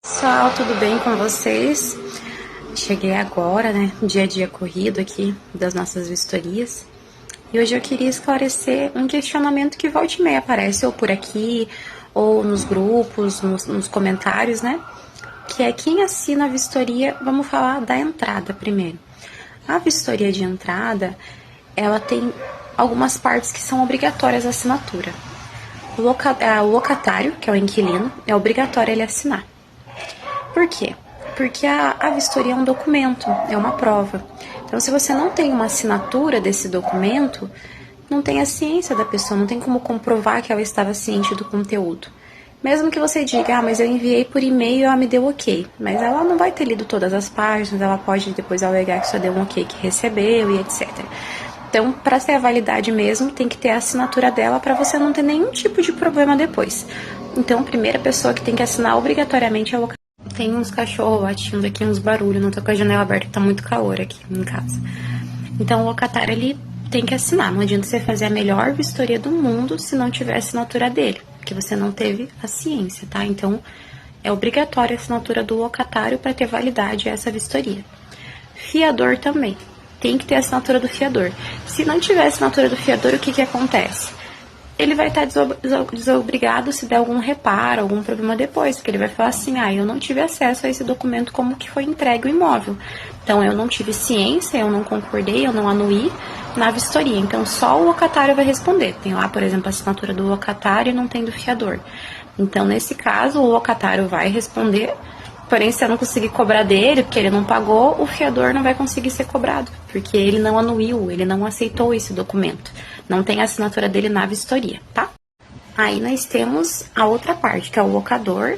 Pessoal, tudo bem com vocês? Cheguei agora, né? Dia a dia corrido aqui das nossas vistorias. E hoje eu queria esclarecer um questionamento que volta e meia aparece ou por aqui, ou nos grupos, nos comentários, né? Que é quem assina a vistoria. Vamos falar da entrada primeiro. A vistoria de entrada, ela tem algumas partes que são obrigatórias a assinatura. O locatário, que é o inquilino, é obrigatório ele assinar. Por quê? Porque a vistoria é um documento, é uma prova. Então, se você não tem uma assinatura desse documento, não tem a ciência da pessoa, não tem como comprovar que ela estava ciente do conteúdo. Mesmo que você diga, mas eu enviei por e-mail e ela me deu ok. Mas ela não vai ter lido todas as páginas, ela pode depois alegar que só deu um ok que recebeu e etc. Então, para ter a validade mesmo, tem que ter a assinatura dela para você não ter nenhum tipo de problema depois. Então, a primeira pessoa que tem que assinar obrigatoriamente é o locatário. Tem uns cachorros latindo aqui, uns barulhos, não tô com a janela aberta, tá muito calor aqui em casa. Então o locatário, ele tem que assinar, não adianta você fazer a melhor vistoria do mundo se não tiver a assinatura dele, porque você não teve a ciência, tá? Então é obrigatória a assinatura do locatário para ter validade essa vistoria. Fiador também, tem que ter a assinatura do fiador. Se não tiver a assinatura do fiador, o que acontece? Ele vai estar desobrigado se der algum reparo, algum problema depois, porque ele vai falar assim, eu não tive acesso a esse documento como que foi entregue o imóvel. Então, eu não tive ciência, eu não concordei, eu não anuí na vistoria. Então, só o locatário vai responder. Tem lá, por exemplo, a assinatura do locatário e não tem do fiador. Então, nesse caso, o locatário vai responder, porém, se eu não conseguir cobrar dele, porque ele não pagou, o fiador não vai conseguir ser cobrado, porque ele não anuiu, ele não aceitou esse documento. Não tem a assinatura dele na vistoria, tá? Aí nós temos a outra parte, que é o locador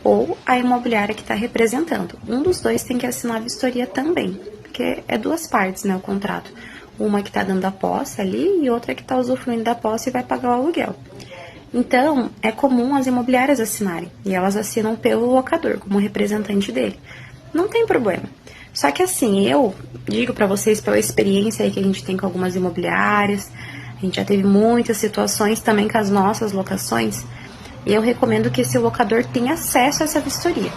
ou a imobiliária que está representando. Um dos dois tem que assinar a vistoria também, porque é duas partes, né, o contrato. Uma que está dando a posse ali e outra que está usufruindo da posse e vai pagar o aluguel. Então, é comum as imobiliárias assinarem, e elas assinam pelo locador, como representante dele. Não tem problema. Só que assim, eu digo para vocês pela experiência aí que a gente tem com algumas imobiliárias, a gente já teve muitas situações também com as nossas locações, e eu recomendo que esse locador tenha acesso a essa vistoria,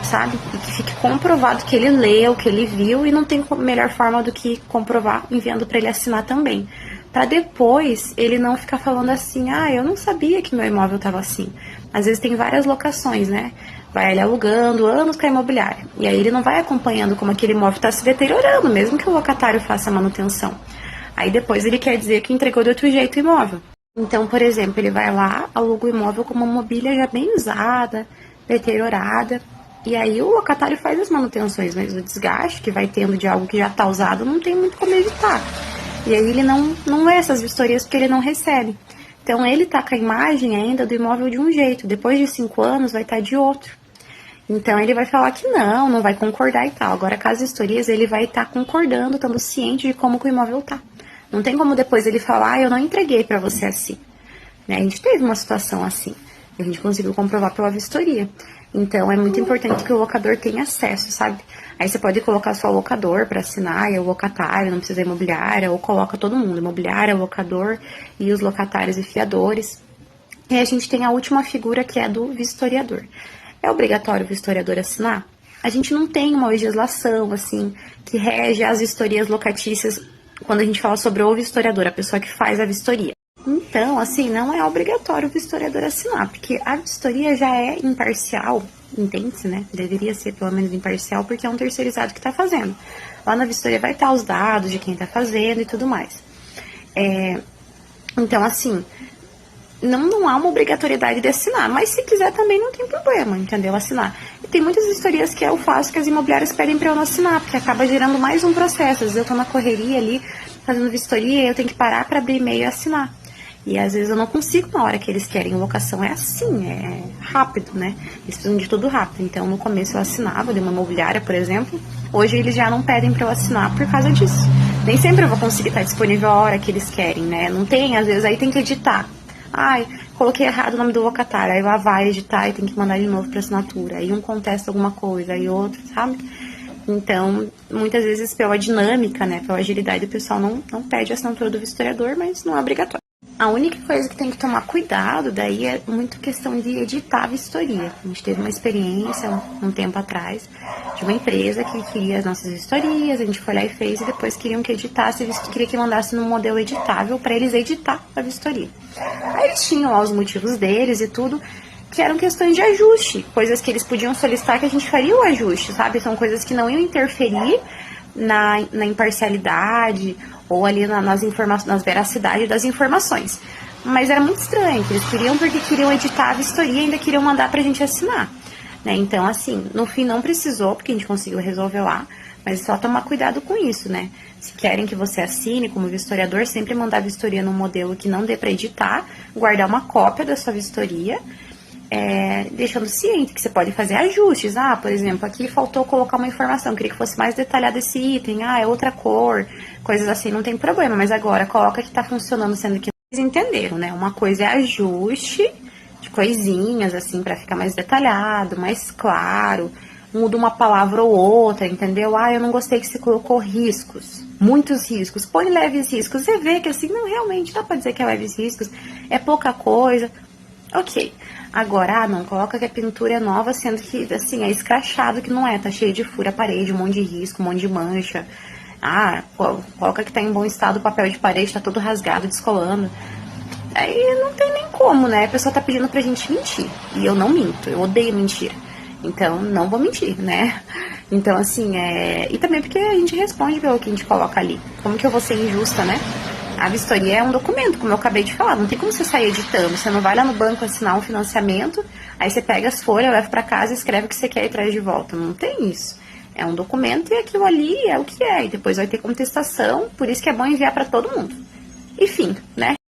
sabe? E que fique comprovado que ele leu, que ele viu, e não tem melhor forma do que comprovar enviando para ele assinar também. Para depois ele não ficar falando assim, eu não sabia que meu imóvel estava assim. Às vezes tem várias locações, né? Vai ele alugando anos com a imobiliária. E aí ele não vai acompanhando como aquele imóvel está se deteriorando, mesmo que o locatário faça a manutenção. Aí depois ele quer dizer que entregou de outro jeito o imóvel. Então, por exemplo, ele vai lá, aluga o imóvel com uma mobília já bem usada, deteriorada. E aí o locatário faz as manutenções, mas o desgaste que vai tendo de algo que já está usado não tem muito como evitar. E aí ele não lê essas vistorias porque ele não recebe. Então ele tá com a imagem ainda do imóvel de um jeito, depois de 5 anos vai estar de outro. Então ele vai falar que não vai concordar e tal. Agora com as vistorias ele vai estar concordando, estando ciente de como que o imóvel tá. Não tem como depois ele falar, eu não entreguei para você assim. Né? A gente teve uma situação assim, a gente conseguiu comprovar pela vistoria. Então é muito importante que o locador tenha acesso, sabe? Aí você pode colocar só o locador para assinar, e o locatário, não precisa imobiliária, ou coloca todo mundo, imobiliária, locador e os locatários e fiadores. E a gente tem a última figura que é do vistoriador. É obrigatório o vistoriador assinar? A gente não tem uma legislação, assim, que rege as vistorias locatícias quando a gente fala sobre o vistoriador, a pessoa que faz a vistoria. Então, assim, não é obrigatório o vistoriador assinar, porque a vistoria já é imparcial, entende-se, né? Deveria ser pelo menos imparcial, porque é um terceirizado que está fazendo. Lá na vistoria vai estar os dados de quem está fazendo e tudo mais. Então, assim, não há uma obrigatoriedade de assinar, mas se quiser também não tem problema, entendeu? Assinar. E tem muitas vistorias que eu faço que as imobiliárias pedem para eu não assinar, porque acaba gerando mais um processo. Às vezes eu tô na correria ali, fazendo vistoria, e eu tenho que parar para abrir e-mail e assinar. E às vezes eu não consigo na hora que eles querem. Locação é assim, é rápido, né? Eles precisam de tudo rápido. Então no começo eu assinava de uma imobiliária, por exemplo. Hoje eles já não pedem para eu assinar por causa disso. Nem sempre eu vou conseguir estar disponível a hora que eles querem, né? Não tem, às vezes aí tem que editar. Coloquei errado o nome do locatário. Aí lá vai editar e tem que mandar de novo para assinatura. Aí um contesta alguma coisa, aí outro, sabe? Então, muitas vezes pela dinâmica, né? Pela agilidade, o pessoal não pede a assinatura do vistoriador, mas não é obrigatório. A única coisa que tem que tomar cuidado daí é muito questão de editar a vistoria. A gente teve uma experiência um tempo atrás de uma empresa que queria as nossas vistorias, a gente foi lá e fez, e depois queriam que editasse, queria que mandasse num modelo editável para eles editar a vistoria. Aí eles tinham lá os motivos deles e tudo, que eram questões de ajuste, coisas que eles podiam solicitar que a gente faria o ajuste, sabe? São coisas que não iam interferir na imparcialidade ou ali nas informações, nas veracidade das informações. Mas era muito estranho, que eles queriam porque queriam editar a vistoria e ainda queriam mandar pra gente assinar. Né? Então, assim, no fim não precisou, porque a gente conseguiu resolver lá, mas é só tomar cuidado com isso, né? Se querem que você assine como vistoriador, sempre mandar a vistoria num modelo que não dê pra editar, guardar uma cópia da sua vistoria, deixando ciente que você pode fazer ajustes. Ah, por exemplo, aqui faltou colocar uma informação, queria que fosse mais detalhado esse item, é outra cor, coisas assim, não tem problema, mas agora coloca que tá funcionando, sendo que vocês entenderam, né? Uma coisa é ajuste de coisinhas, assim, pra ficar mais detalhado, mais claro, muda uma palavra ou outra, entendeu? Eu não gostei que você colocou riscos, muitos riscos, põe leves riscos, você vê que assim, não, realmente, dá pra dizer que é leves riscos, é pouca coisa, ok. Agora, não, coloca que a pintura é nova, sendo que, assim, é escrachado que não é, tá cheio de furo a parede, um monte de risco, um monte de mancha. Coloca que tá em bom estado, o papel de parede tá todo rasgado, descolando. Aí não tem nem como, né? A pessoa tá pedindo pra gente mentir. E eu não minto, eu odeio mentira. Então, não vou mentir, né? Então, assim, E também porque a gente responde pelo que a gente coloca ali. Como que eu vou ser injusta, né? A vistoria é um documento, como eu acabei de falar. Não tem como você sair editando. Você não vai lá no banco assinar um financiamento, aí você pega as folhas, leva pra casa e escreve o que você quer e traz de volta. Não tem isso. É um documento e aquilo ali é o que é. E depois vai ter contestação, por isso que é bom enviar pra todo mundo. Enfim, né?